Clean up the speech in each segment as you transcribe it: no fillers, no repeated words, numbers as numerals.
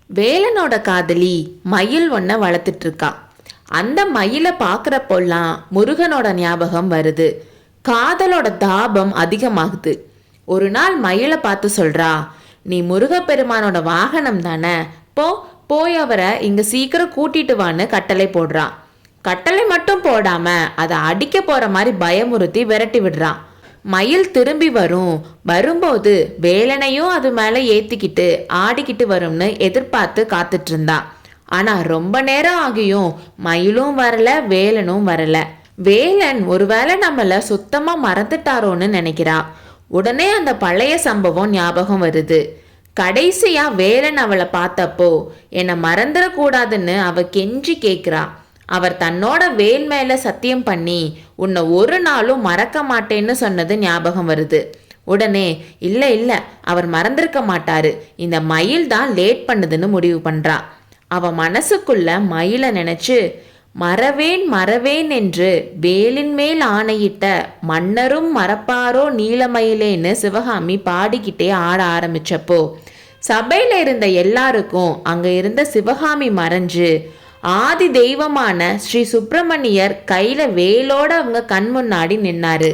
வேலனோட காதலி மயில் ஒன்றை வளர்த்துட்டு இருக்கா. அந்த மயிலை பார்க்குறப்போல்லாம் முருகனோட ஞாபகம் வருது. காதலோட தாபம் அதிகமாகுது. ஒரு நாள் மயிலை பார்த்து சொல்றா, நீ முருகப்பெருமானோட வாகனம் தானே, போய் அவரை இங்க சீக்கிரம் கூட்டிட்டு வான்னு கட்டளை போடுறான். கட்டளை மட்டும் போடாம அதை அடிக்க போற மாதிரி பயமுறுத்தி விரட்டி விடுறான். மயில் திரும்பி வரும்போது வேலனையும் அது மேல ஏத்திக்கிட்டு ஆடிக்கிட்டு வரும்னு எதிர்பார்த்து காத்துட்டு இருந்தா. ஆனா ரொம்ப நேரம் ஆகியும் மயிலும் வரல, வேலனும் வரல. வேலன் ஒருவேளை நம்மள சுத்தமா மறந்துட்டாரோன்னு நினைக்கிறா. உடனே அந்த பழைய சம்பவம் ஞாபகம் வருது. கடைசியா வேலன் அவளை பார்த்தப்போ என்னை மறந்துடக்கூடாதுன்னு அவ கெஞ்சி கேட்கிறா. அவர் தன்னோட வேல் மேல சத்தியம் பண்ணி உன்னை ஒரு நாளும் மறக்க மாட்டேன்னு சொன்னது ஞாபகம் வருது. உடனே இல்ல அவர் மறந்திருக்க மாட்டாரு, இந்த மயில் தான் லேட் பண்ணுதுன்னு முடிவு பண்றா. அவ மனசுக்குள்ள மயிலை நினைச்சு மறவேன் என்று வேலின் மேல் ஆணையிட்ட மன்னரும் மறப்பாரோ நீலமயிலேன்னு சிவகாமி பாடிக்கிட்டே ஆட ஆரம்பிச்சப்போ சபையில இருந்த எல்லாருக்கும் அங்க இருந்த சிவகாமி மறைஞ்சு ஆதி தெய்வமான ஸ்ரீ சுப்பிரமணியர் கையில வேலோட அவங்க கண் முன்னாடி நின்னாரு.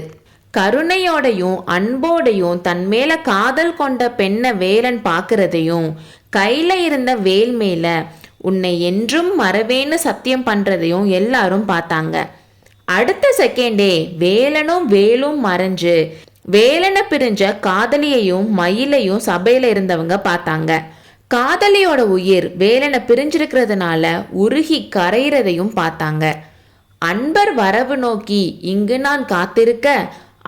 கருணையோடையும் அன்போடையும் தன் மேல காதல் கொண்ட பெண்ணை வேலன் பார்க்கறதையும் கையில இருந்த வேல் மேல உன்னை என்றும் மறவேன்னு சத்தியம் பண்றதையும் எல்லாரும் பார்த்தாங்க. அடுத்த செகண்டே வேலனும் வேலும் மறைஞ்சு வேலனை பிரிஞ்ச காதலியையும் மயிலையும் சபையில இருந்தவங்க பார்த்தாங்க. காதலியோட உயிர் வேலனை பிரிஞ்சிருக்கிறதுனால உருகி கரையிறதையும் பார்த்தாங்க. அன்பர் வரவு நோக்கி இங்கு நான் காத்திருக்க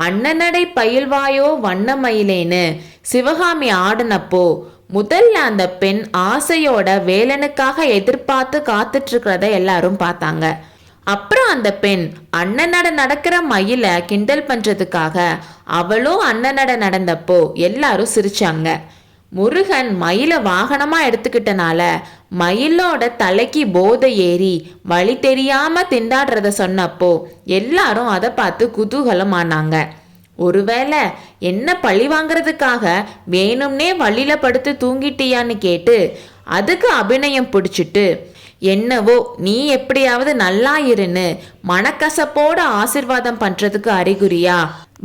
அண்ணனடை பயில்வாயோ வண்ண மயிலேன்னு சிவகாமி ஆடினப்போ முதல்ல அந்த பெண் ஆசையோட வேலனுக்காக எதிர்பார்த்து காத்துட்டு இருக்கிறத எல்லாரும் பார்த்தாங்க. அப்புறம் அந்த பெண் அண்ணனட நடக்கிற மயில கிண்டல் பண்றதுக்காக அவளும் அண்ணனட நடந்தப்போ எல்லாரும் சிரிச்சாங்க. முருகன் மயில வாகனமா எடுத்துக்கிட்டனால மயிலோட தலைக்கு போதை ஏறி வழி தெரியாம திண்டாடுறத சொன்னப்போ எல்லாரும் அதை பார்த்து குதூகலம் ஆனாங்க. ஒருவேளை என்ன பழி வாங்கிறதுக்காக வேணும்னே வழியில படுத்து தூங்கிட்டியான்னு கேட்டு அதுக்கு அபிநயம் பிடிச்சிட்டு என்னவோ நீ எப்படியாவது நல்லா இருன்னு மனக்கசப்போட ஆசிர்வாதம் பண்றதுக்கு அறிகுறியா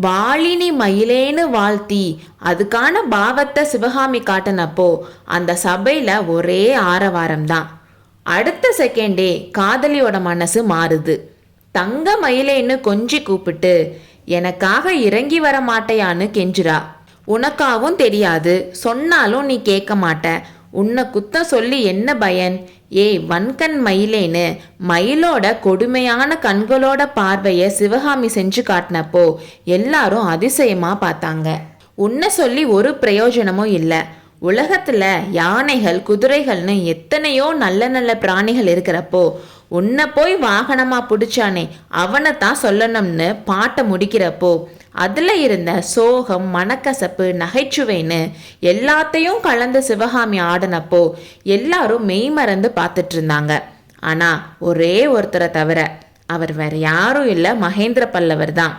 வாளினி மயிலேன்னு வாழ்த்தி அதுக்கான பாவத்தை சிவகாமி காட்டினப்போ அந்த சபையில ஒரே ஆரவாரம் தான். அடுத்த செகண்டே காதலியோட மனசு மாறுது. தங்க மயிலேன்னு கொஞ்சி கூப்பிட்டு எனக்காக இறங்கி வர மாட்டையான்னு கெஞ்சுறா. உனக்காவும் தெரியாது, சொன்னாலும் நீ கேட்க மாட்ட, உன்னை குத்தம் சொல்லி என்ன பயன்? வன்கண் மயிலேன்னு மயிலோட கொடுமையான கண்களோட பார்வைய சிவகாமி செஞ்சு காட்டினப்போ எல்லாரும் அதிசயமா பார்த்தாங்க. உன்னை சொல்லி ஒரு பிரயோஜனமும் இல்லை. உலகத்துல யானைகள் குதிரைகள்னு எத்தனையோ நல்ல நல்ல பிராணிகள் இருக்கிறப்போ உன்னை போய் வாகனமா பிடிச்சானே அவனை தான் சொல்லணும்னு பாட்டை முடிக்கிறப்போ அதுல இருந்த சோகம், மனக்கசப்பு, நகைச்சுவைன்னு எல்லாத்தையும் கலந்து சிவகாமி ஆடினப்போ எல்லாரும் மெய்மறந்து பார்த்துட்டு இருந்தாங்க. ஆனா ஒரே ஒருத்தரை தவிர, அவர் வேற யாரும் இல்லை, மகேந்திர பல்லவர் தான்.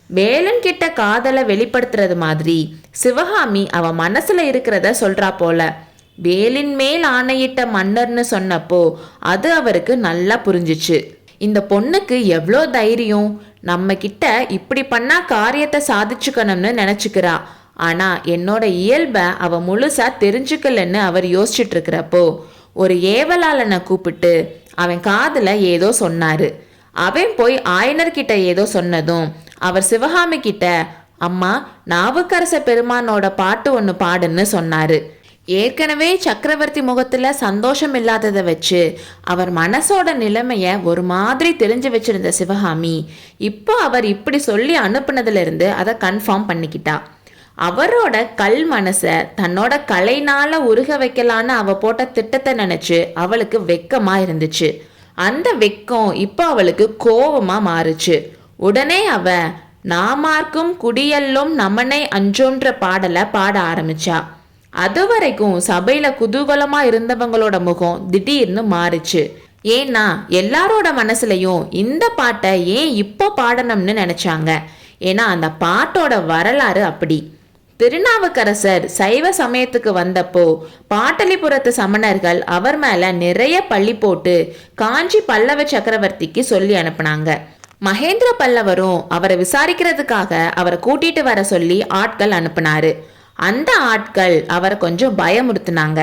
வேலன் கிட்ட காதலை வெளிப்படுத்துறது மாதிரி சிவகாமி அவ மனசுல இருக்கிறத சொல்றா போல. வேலின் மேல் ஆணையிட்ட மன்னர்னு சொன்னப்போ அது அவருக்கு நல்லா புரிஞ்சிச்சு. இந்த பொண்ணுக்கு எவ்வளோ தைரியம், நம்ம கிட்ட இப்படி பண்ணா காரியத்தை சாதிச்சுக்கணும்னு நினைச்சுக்கிறா. ஆனா என்னோட இயல்பை அவ முழுசா தெரிஞ்சுக்கலன்னு அவர் யோசிச்சுட்டு இருக்கிறப்போ ஒரு ஏவலாளனை கூப்பிட்டு அவன் காதுல ஏதோ சொன்னாரு. அவன் போய் ஆயனர்கிட்ட ஏதோ சொன்னதும் அவர் சிவகாமி கிட்ட அம்மா நாவுக்கரச பெருமானோட பாட்டு ஒன்று பாடுன்னு சொன்னாரு. ஏற்கனவே சக்கரவர்த்தி முகத்துல சந்தோஷம் இல்லாததை வச்சு அவர் மனசோட நிலைமைய ஒரு மாதிரி தெரிஞ்சு வச்சிருந்த சிவகாமி இப்போ அவர் இப்படி சொல்லி அனுப்புனதுல இருந்து அதை கன்ஃபார்ம் பண்ணிக்கிட்டா. அவரோட கல் மனச தன்னோட கலைனால உருக வைக்கலான்னு அவ போட்ட திட்டத்தை நினைச்சு அவளுக்கு வெக்கமா இருந்துச்சு. அந்த வெக்கம் இப்போ அவளுக்கு கோபமா மாறுச்சு. உடனே அவ நாமார்க்கும் குடியல்லும் நமனை அஞ்சோன்ற பாடலை பாட ஆரம்பிச்சா. அது வரைக்கும் சபையில குதூகலமா இருந்தவங்களோட முகம் திடீர்னு மாறுச்சு. ஏன்னா எல்லாரோட மனசுலையும் இந்த பாட்டை ஏன் இப்போ பாடணும்னு நினைச்சாங்க. ஏன்னா அந்த பாட்டோட வரலாறு அப்படி. திருநாவுக்கரசர் சைவ சமயத்துக்கு வந்தப்போ பாட்டலிபுரத்து சமணர்கள் அவர் மேல நிறைய பள்ளி போட்டு காஞ்சி பல்லவ சக்கரவர்த்திக்கு சொல்லி அனுப்புனாங்க. மகேந்திர பல்லவரும் அவரை விசாரிக்கிறதுக்காக அவரை கூட்டிட்டு வர சொல்லி ஆட்கள் அனுப்புனாரு. அந்த ஆட்கள் அவரை கொஞ்சம் பயமுறுத்தினாங்க.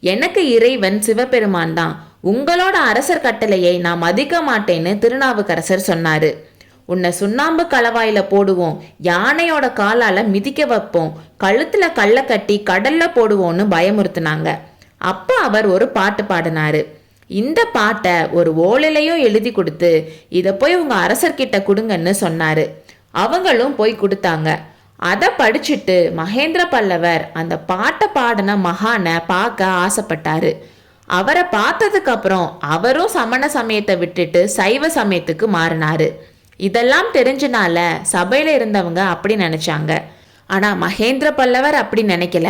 எனக்கு இறைவன் சிவபெருமான் தான், உங்களோட அரசர் கட்டளையை நான் மதிக்க மாட்டேன்னு திருநாவுக்கரசர் சொன்னாரு. உன்னை சுண்ணாம்பு கலவாயில போடுவோம், யானையோட காலால மிதிக்க வைப்போம், கழுத்துல கள்ள கட்டி கடல்ல போடுவோம்னு பயமுறுத்தினாங்க. அப்போ அவர் ஒரு பாட்டு பாடினாரு. இந்த பாட்டை ஒரு ஓலையிலையும் எழுதி கொடுத்து இதை போய் உங்க அரசர்கிட்ட கொடுங்கன்னு சொன்னாரு. அவங்களும் போய் கொடுத்தாங்க. அதை படிச்சுட்டு மகேந்திர பல்லவர் அந்த பாட்டை பாடின மகானை பார்க்க ஆசைப்பட்டாரு. அவரை பார்த்ததுக்கு அப்புறம் அவரும் சமண சமயத்தை விட்டுட்டு சைவ சமயத்துக்கு மாறினாரு. இதெல்லாம் தெரிஞ்சனால சபையில இருந்தவங்க அப்படி நினைச்சாங்க. ஆனா மகேந்திர பல்லவர் அப்படி நினைக்கல.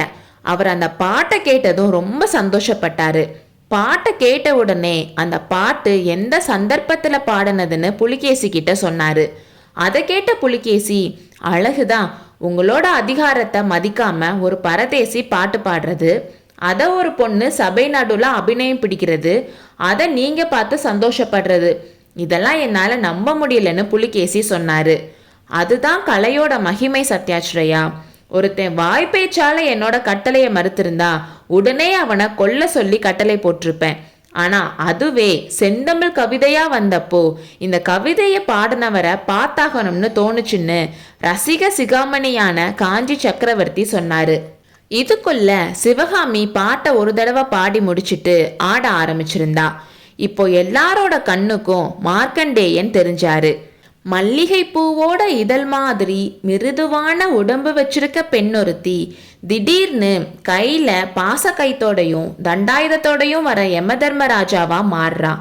அவர் அந்த பாட்டை கேட்டதும் ரொம்ப சந்தோஷப்பட்டாரு. பாட்டை கேட்ட உடனே அந்த பாட்டு எந்த சந்தர்ப்பத்துல பாடினதுன்னு புலிகேசி கிட்ட சொன்னாரு. அதை கேட்ட புலிகேசி, அழகுதான், உங்களோட அதிகாரத்தை மதிக்காம ஒரு பரதேசி பாட்டு பாடுறது, அதை ஒரு பொண்ணு சபை நடுவில் அபிநயம் பிடிக்கிறது, அதை நீங்க பார்த்து சந்தோஷப்படுறது, இதெல்லாம் என்னால் நம்ப முடியலன்னு புலிகேசி சொன்னாரு. அதுதான் கலையோட மகிமை சத்யாஸ்ரயா. ஒருத்தன் வாய்ப்பேச்சால என்னோட கட்டளையை மறுத்திருந்தா உடனே அவனை கொல்ல சொல்லி கட்டளை போட்டிருப்பேன். ஆனா அதுவே செந்தமிழ் கவிதையா வந்தப்போ இந்த கவிதையை பாடினவரை பார்த்தாகணும்னு தோணுச்சுன்னு ரசிக சிகாமணியான காஞ்சி சக்கரவர்த்தி சொன்னாரு. இதுக்குள்ள சிவகாமி பாட்டை ஒரு தடவை பாடி முடிச்சுட்டு ஆட ஆரம்பிச்சிருந்தா. இப்போ எல்லாரோட கண்ணுக்கும் மார்க்கண்டேயன் தெரிஞ்சாரு. மல்லிகை பூவோட இதழ் மாதிரி மிருதுவான உடம்பு வச்சிருக்க பெண்ணொருத்தி திடீர்னு கையில பாச கைத்தோடையும் தண்டாயுதத்தோடையும் வர யமதர்மராஜாவா மாறுறா.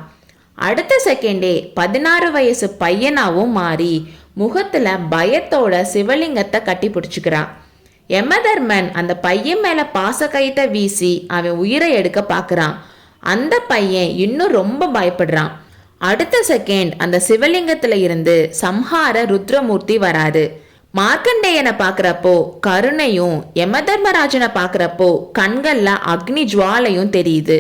அடுத்த செகண்டே 16 வயசு பையனாவும் மாறி முகத்துல பயத்தோட சிவலிங்கத்தை கட்டி பிடிச்சுக்கிறான். யமதர்மன் அந்த பையன் மேல பாச கைத்தை வீசி அவன் உயிரை எடுக்க பாக்குறான். அந்த பையன் இன்னும் ரொம்ப பயப்படுறான். அடுத்த செகண்ட் அந்த சிவலிங்கத்துல இருந்து சம்ஹார ருத்ரமூர்த்தி வராரு. மார்க்கண்டேயனை பாக்குறப்போ கருணையும், யமதர்மராஜனை பாக்குறப்போ கண்கள்ல அக்னி ஜுவாலையும் தெரியுது.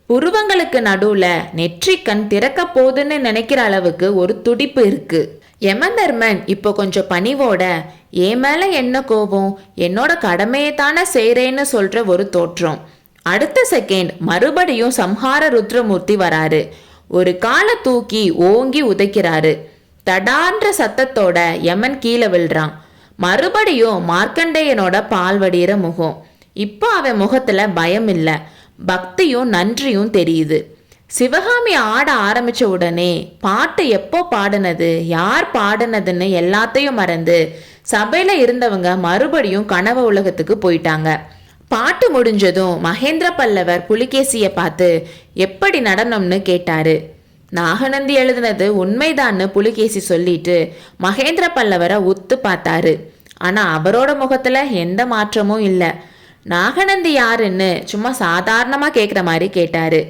புருவங்களுக்கு நடுவுல நெற்றிக்கண் திறக்க போதுன்னு நினைக்கிற அளவுக்கு ஒரு துடிப்பு இருக்கு. யமதர்மன் இப்போ கொஞ்சம் பணிவோட, என் மேல என்ன கோபம், என்னோட கடமையை தானே செய்றேன்னு சொல்ற ஒரு தோற்றம். அடுத்த செகண்ட் மறுபடியும் சம்ஹார ருத்ரமூர்த்தி வராரு. ஒரு காலை தூக்கி ஓங்கி உதைக்கிறாரு. தடான்ற சத்தத்தோட யமன் கீழே விழுறான். மறுபடியும் மார்க்கண்டேயனோட பால் வடிகிற முகம். இப்போ அவன் முகத்துல பயம் இல்லை, பக்தியும் நன்றியும் தெரியுது. சிவகாமி ஆட ஆரம்பிச்ச உடனே பாட்டு எப்போ பாடினது, யார் பாடினதுன்னு எல்லாத்தையும் மறந்து சபையில இருந்தவங்க மறுபடியும் கனவு உலகத்துக்கு போயிட்டாங்க. பாட்டு முடிஞ்சதும் மகேந்திர பல்லவர் புலிகேசியை பார்த்து எப்படி நடனம்னு கேட்டாரு. நாகநந்தி எழுதினது உண்மைதான்னு புலிகேசி சொல்லிட்டு மகேந்திர பல்லவரை உத்து பார்த்தாரு. ஆனா அவரோட முகத்துல எந்த மாற்றமும் இல்லை. நாகநந்தி யாருன்னு சும்மா சாதாரணமா கேட்குற மாதிரி கேட்டாரு.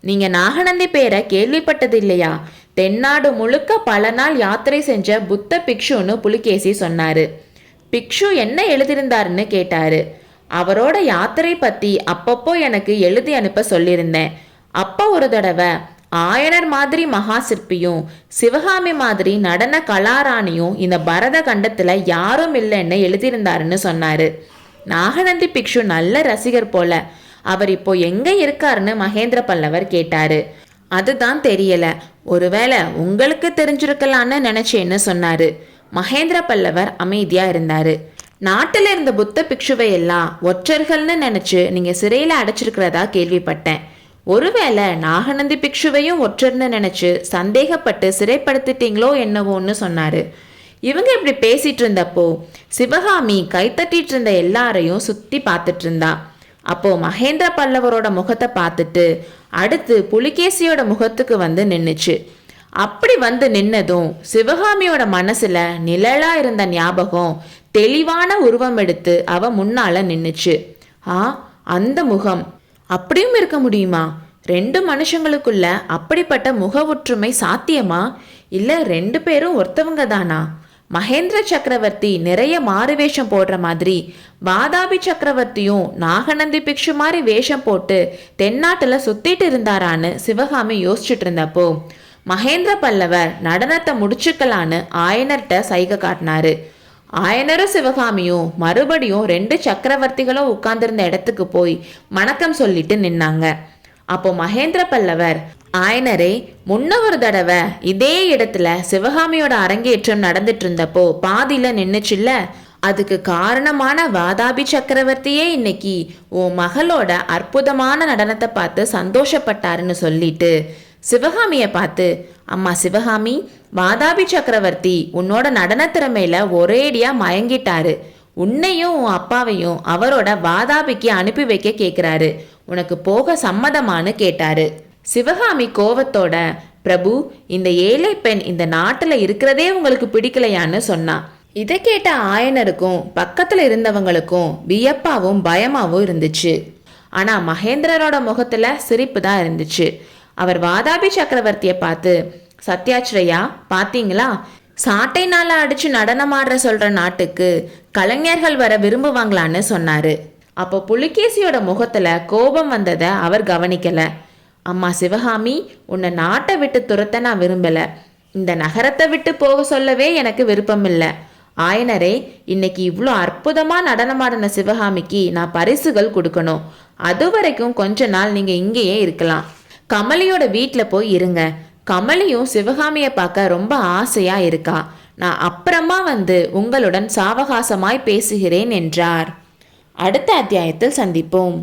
நீங்க நாகநந்தி பேரை கேள்விப்பட்டது இல்லையா? தென்னாடு முழுக்க பல நாள் யாத்திரை செஞ்ச புத்த பிக்ஷுன்னு புலிகேசி சொன்னாரு. பிக்ஷு என்ன எழுதியிருந்தாருன்னு கேட்டாரு. அவரோட யாத்திரை பத்தி அப்பப்போ எனக்கு எழுதி அனுப்ப சொல்லியிருந்தேன். அப்போ ஒரு தடவை ஆயனர் மாதிரி மகா சிற்பியும் சிவகாமி மாதிரி நடன கலாராணியும் இந்த பரத கண்டத்துல யாரும் இல்லைன்னு எழுதியிருந்தாருன்னு சொன்னாரு. நாகநந்தி பிக்ஷு நல்ல ரசிகர் போல. அவர் இப்போ எங்க இருக்காருன்னு மகேந்திர பல்லவர் கேட்டாரு. அதுதான் தெரியல, ஒருவேளை உங்களுக்கு தெரிஞ்சிருக்கலான்னு நினைச்சேன்னு சொன்னாரு. மகேந்திர பல்லவர் அமைதியா இருந்தாரு. நாட்டில் இருந்த புத்த பிக்ஷுவை எல்லாம் ஒற்றர்கள்னு நினைச்சு நீங்க சிறையில அடைச்சிருக்கிறதா கேள்விப்பட்டேன். ஒருவேளை நாகநந்தி பிக்ஷுவையும் ஒற்றர்னு நினைச்சு சந்தேகப்பட்டு சிறைப்படுத்திட்டீங்களோ என்னவோன்னு சொன்னாரு. இவங்க இப்படி பேசிட்டு இருந்தப்போ சிவகாமி கைத்தட்டிட்டு இருந்த எல்லாரையும் சுத்தி பார்த்துட்டு இருந்தா. அப்போ மகேந்திர பல்லவரோட முகத்தை பார்த்துட்டு அடுத்து புலிகேசியோட முகத்துக்கு வந்து நின்னுச்சு. அப்படி வந்து நின்னதும் சிவகாமியோட மனசுல நிழலா இருந்த ஞாபகம் தெளிவான உருவம் எடுத்து அவ முன்னால நின்னுச்சு. அந்த முகம் அப்படியும் இருக்க முடியுமா? 2 மனுஷங்களுக்குள்ள அப்படிப்பட்ட முக ஒற்றுமை சாத்தியமா? இல்ல 2 பேரும் ஒருத்தவங்க தானா? மகேந்திர சக்கரவர்த்தி நிறைய மாறு வேஷம் போடுற மாதிரி வாதாபி சக்கரவர்த்தியும் நாகநந்தி பிக்ஷு மாதிரி வேஷம் போட்டு தென்னாட்டுல சுத்திட்டு இருந்தாரான்னு சிவகாமி யோசிச்சுட்டு இருந்தப்போ மகேந்திர பல்லவர் நடனத்தை முடிச்சுக்கலான்னு ஆயனர்கிட்ட சைகை காட்டினாரு. ஆயனரும் சிவகாமியும் மறுபடியும் 2 சக்கரவர்த்திகளும் உட்கார்ந்திருந்த இடத்துக்கு போய் வணக்கம் சொல்லிட்டு நின்னாங்க. அப்போ மகேந்திர பல்லவர், ஆயனரே, முன்ன ஒரு தடவை இதே இடத்துல சிவகாமியோட அரங்கேற்றம் நடந்துட்டு இருந்தப்போ பாதியில நின்னுச்சுல்ல, அதுக்கு காரணமான வாதாபி சக்கரவர்த்தியே இன்னைக்கு உன் மகளோட அற்புதமான நடனத்தை பார்த்து சந்தோஷப்பட்டாருன்னு சொல்லிட்டு சிவகாமியை பார்த்து, அம்மா சிவகாமி, வாதாபி சக்கரவர்த்தி உன்னோட நடன திறமையில ஒரேடியா மயங்கிட்டாரு. உன்னையும் உன் அப்பாவையும் அவரோட வாதாபிக்கு அனுப்பி வைக்க கேட்குறாரு. உனக்கு போக சம்மதமானு கேட்டாரு. சிவகாமி கோவத்தோட, பிரபு, இந்த ஏழை பெண் இந்த நாட்டுல இருக்கிறதே உங்களுக்கு பிடிக்கலையான்னு சொன்னா. இதை கேட்ட ஆயனருக்கும் பக்கத்துல இருந்தவங்களுக்கும் வியப்பாவும் பயமாவும் இருந்துச்சு. ஆனா மகேந்திரரோட முகத்துல சிரிப்பு தான் இருந்துச்சு. அவர் வாதாபி சக்கரவர்த்தியை பார்த்து, சத்யாச்ரயா, பாத்தீங்களா, சாட்டை நாள அடிச்சு நடனமாடுற சொல்ற நாட்டுக்கு கலைஞர்கள் வர விரும்புவாங்களான்னு சொன்னாரு. அப்போ புலிகேசியோட முகத்துல கோபம் வந்ததை அவர் கவனிக்கல. அம்மா சிவகாமி, உன்னை நாட்டை விட்டு துரத்த நான் விரும்பல. இந்த நகரத்தை விட்டு போக சொல்லவே எனக்கு விருப்பம் இல்லை. ஆயனரே, இன்னைக்கு இவ்வளோ அற்புதமா நடனமாடின சிவகாமிக்கு நான் பரிசுகள் கொடுக்கணும். அது வரைக்கும் கொஞ்ச நாள் நீங்க இங்கேயே இருக்கலாம். கமலியோட வீட்டில் போய் இருங்க. கமலியும் சிவகாமியை பார்க்க ரொம்ப ஆசையா இருக்கா. நான் அப்புறமா வந்து உங்களுடன் சாவகாசமாய் பேசுகிறேன் என்றார். அடுத்த அத்தியாயத்தில் சந்திப்போம்.